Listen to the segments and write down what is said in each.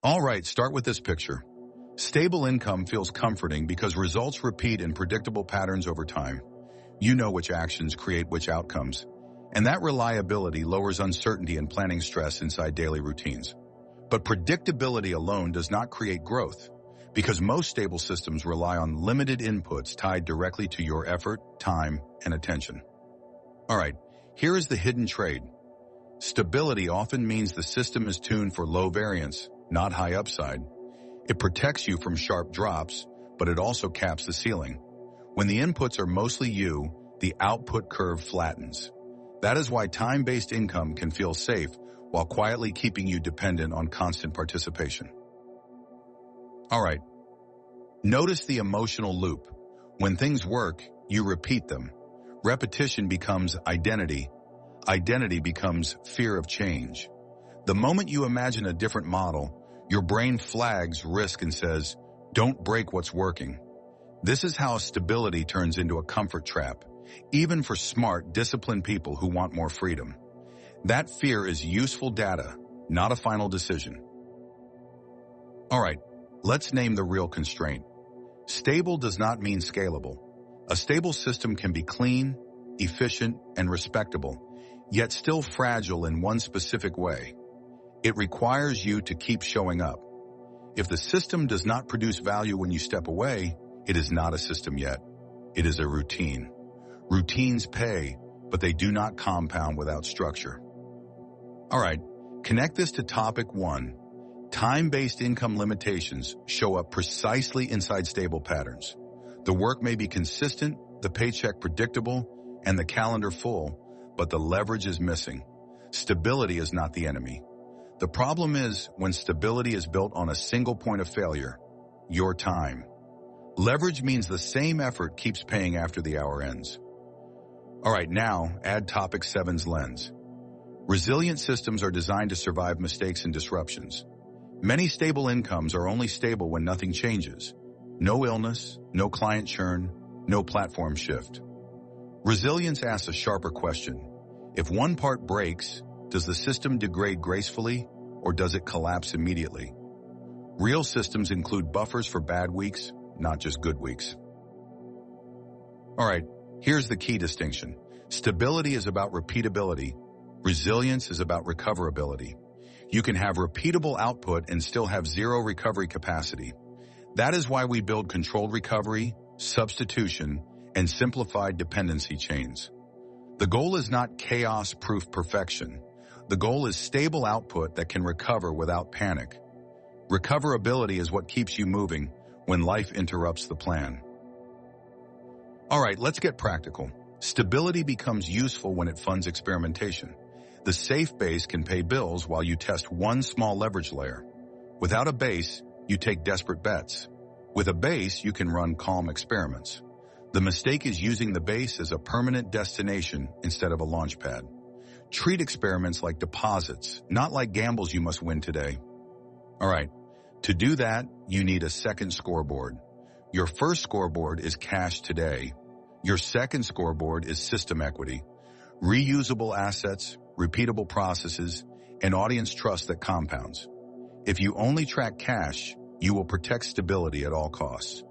All right, start with this picture. Stable income feels comforting because results repeat in predictable patterns over time. You know which actions create which outcomes. And that reliability lowers uncertainty and planning stress inside daily routines. But predictability alone does not create growth, because most stable systems rely on limited inputs tied directly to your effort, time, and attention. All right, here is the hidden trade. Stability often means the system is tuned for low variance, not high upside. It protects you from sharp drops, but it also caps the ceiling. When the inputs are mostly you, the output curve flattens. That is why time-based income can feel safe while quietly keeping you dependent on constant participation. All right. Notice the emotional loop. When things work, you repeat them. Repetition becomes identity. Identity becomes fear of change. The moment you imagine a different model, your brain flags risk and says, "Don't break what's working." This is how stability turns into a comfort trap, even for smart, disciplined people who want more freedom. That fear is useful data, not a final decision. All right, let's name the real constraint. Stable does not mean scalable. A stable system can be clean, efficient, and respectable, yet still fragile in one specific way. It requires you to keep showing up. If the system does not produce value when you step away, it is not a system yet. It is a routine. Routines pay, but they do not compound without structure. All right, connect this to topic 1. Time-based income limitations show up precisely inside stable patterns. The work may be consistent, the paycheck predictable, and the calendar full, but the leverage is missing. Stability is not the enemy. The problem is when stability is built on a single point of failure, your time. Leverage means the same effort keeps paying after the hour ends. All right, now add topic 7's lens. Resilient systems are designed to survive mistakes and disruptions. Many stable incomes are only stable when nothing changes. No illness, no client churn, no platform shift. Resilience asks a sharper question. If one part breaks, does the system degrade gracefully, or does it collapse immediately? Real systems include buffers for bad weeks, not just good weeks. All right, here's the key distinction. Stability is about repeatability. Resilience is about recoverability. You can have repeatable output and still have zero recovery capacity. That is why we build controlled recovery, substitution, and simplified dependency chains. The goal is not chaos-proof perfection. The goal is stable output that can recover without panic. Recoverability is what keeps you moving when life interrupts the plan. All right, let's get practical. Stability becomes useful when it funds experimentation. The safe base can pay bills while you test one small leverage layer. Without a base, you take desperate bets. With a base, you can run calm experiments. The mistake is using the base as a permanent destination instead of a launch pad. Treat experiments like deposits, not like gambles you must win today. All right, to do that, you need a second scoreboard. Your first scoreboard is cash today. Your second scoreboard is system equity, reusable assets, repeatable processes, and audience trust that compounds. If you only track cash, you will protect stability at all costs.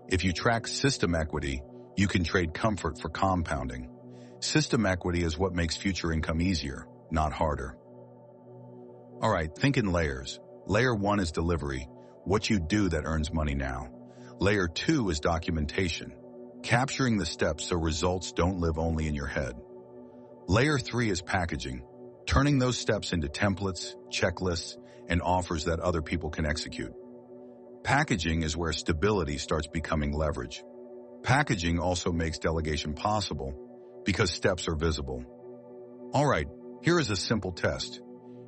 If you track system equity, you can trade comfort for compounding. System equity is what makes future income easier, not harder. All right, think in layers. Layer 1 is delivery, what you do that earns money now. Layer 2 is documentation, capturing the steps so results don't live only in your head. Layer 3 is packaging, turning those steps into templates, checklists, and offers that other people can execute. Packaging is where stability starts becoming leverage. Packaging also makes delegation possible because steps are visible. All right, here is a simple test.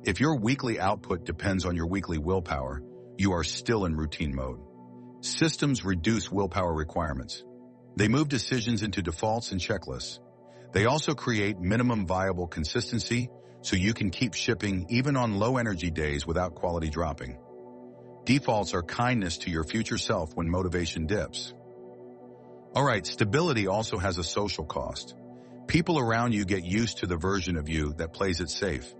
If your weekly output depends on your weekly willpower, you are still in routine mode. Systems reduce willpower requirements. They move decisions into defaults and checklists. They also create minimum viable consistency so you can keep shipping even on low energy days without quality dropping. Defaults are kindness to your future self when motivation dips. All right, stability also has a social cost. People around you get used to the version of you that plays it safe.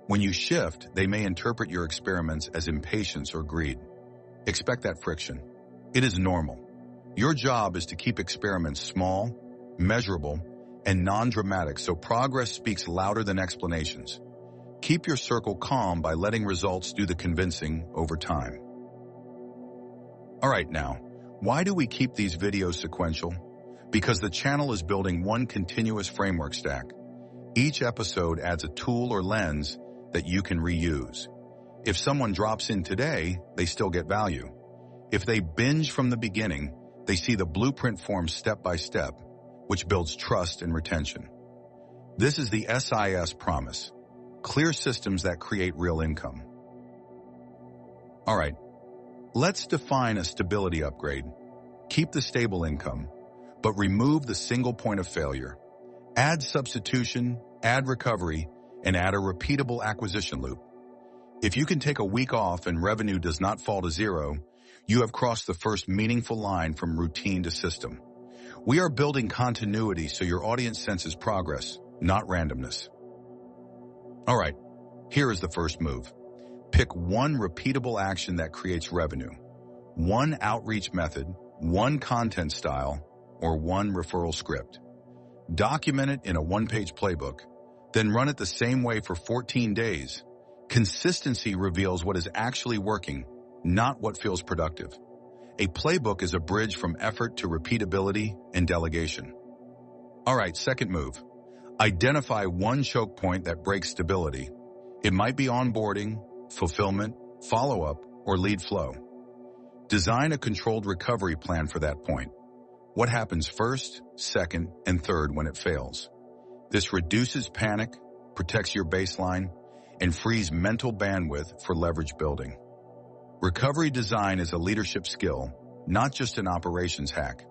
When you shift, they may interpret your experiments as impatience or greed. Expect that friction. It is normal. Your job is to keep experiments small, measurable, and non-dramatic so progress speaks louder than explanations. Keep your circle calm by letting results do the convincing over time. All right, now, why do we keep these videos sequential? Because the channel is building one continuous framework stack. Each episode adds a tool or lens that you can reuse. If someone drops in today, they still get value. If they binge from the beginning, they see the blueprint form step by step, which builds trust and retention. This is the SIS promise. Clear systems that create real income. All right, let's define a stability upgrade. Keep the stable income, but remove the single point of failure. Add substitution, add recovery, and add a repeatable acquisition loop. If you can take a week off and revenue does not fall to zero, you have crossed the first meaningful line from routine to system. We are building continuity so your audience senses progress, not randomness. All right, here is the first move. Pick one repeatable action that creates revenue, one outreach method, one content style, or one referral script. Document it in a one-page playbook, then run it the same way for 14 days. Consistency reveals what is actually working, not what feels productive. A playbook is a bridge from effort to repeatability and delegation. All right, second move. Identify one choke point that breaks stability. It might be onboarding, fulfillment, follow-up, or lead flow. Design a controlled recovery plan for that point. What happens first, second, and third when it fails? This reduces panic, protects your baseline, and frees mental bandwidth for leverage building. Recovery design is a leadership skill, not just an operations hack.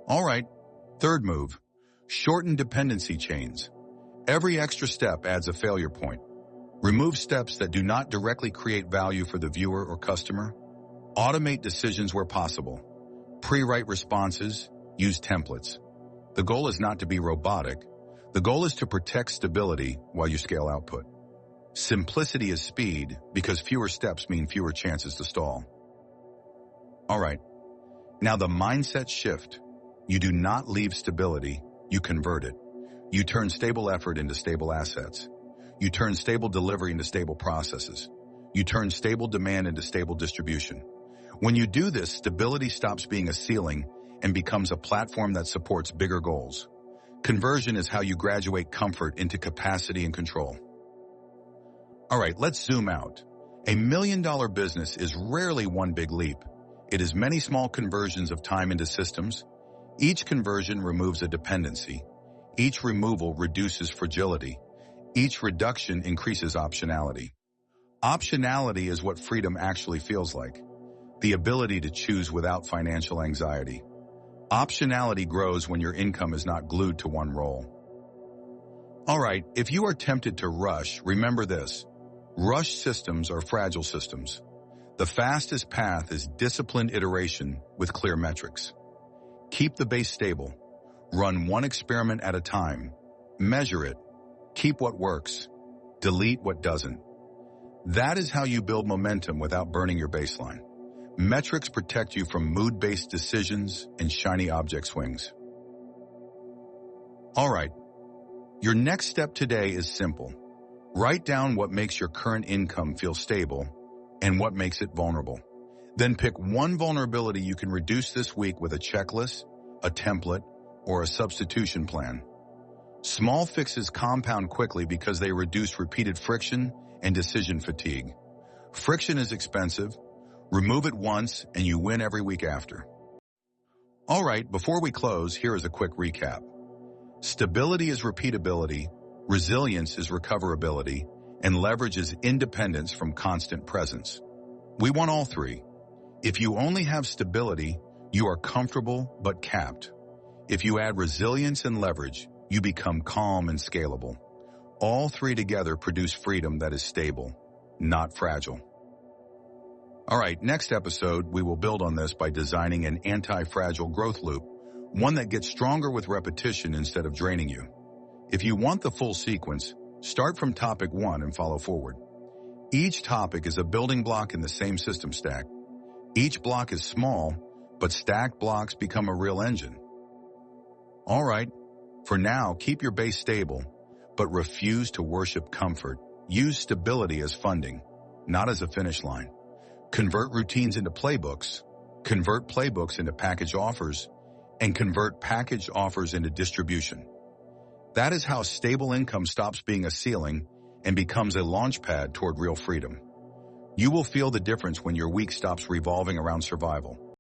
All right, third move. Shorten dependency chains. Every extra step adds a failure point. Remove steps that do not directly create value for the viewer or customer. Automate decisions where possible. Pre-write responses. Use templates. The goal is not to be robotic. The goal is to protect stability while you scale output. Simplicity is speed because fewer steps mean fewer chances to stall. All right, now the mindset shift. You do not leave stability, you convert it. You turn stable effort into stable assets. You turn stable delivery into stable processes. You turn stable demand into stable distribution. When you do this, stability stops being a ceiling and becomes a platform that supports bigger goals. Conversion is how you graduate comfort into capacity and control. All right, let's zoom out. A $1 million business is rarely one big leap. It is many small conversions of time into systems. Each conversion removes a dependency. Each removal reduces fragility. Each reduction increases optionality. Optionality is what freedom actually feels like. The ability to choose without financial anxiety. Optionality grows when your income is not glued to one role. All right, if you are tempted to rush, remember this. Rush systems are fragile systems. The fastest path is disciplined iteration with clear metrics. Keep the base stable. Run one experiment at a time. Measure it. Keep what works. Delete what doesn't. That is how you build momentum without burning your baseline. Metrics protect you from mood-based decisions and shiny object swings. All right, your next step today is simple. Write down what makes your current income feel stable and what makes it vulnerable. Then pick one vulnerability you can reduce this week with a checklist, a template, or a substitution plan. Small fixes compound quickly because they reduce repeated friction and decision fatigue. Friction is expensive. Remove it once and you win every week after. All right, before we close, here is a quick recap. Stability is repeatability, resilience is recoverability, and leverage is independence from constant presence. We want all three. If you only have stability, you are comfortable but capped. If you add resilience and leverage, you become calm and scalable. All three together produce freedom that is stable, not fragile. All right, next episode, we will build on this by designing an anti-fragile growth loop, one that gets stronger with repetition instead of draining you. If you want the full sequence, Start from topic 1 and follow forward. Each topic is a building block in the same system stack. Each block is small, but stacked blocks become a real engine. All right, for now, keep your base stable, but refuse to worship comfort. Use stability as funding, not as a finish line. Convert routines into playbooks, convert playbooks into package offers, and convert package offers into distribution. That is how stable income stops being a ceiling and becomes a launchpad toward real freedom. You will feel the difference when your week stops revolving around survival.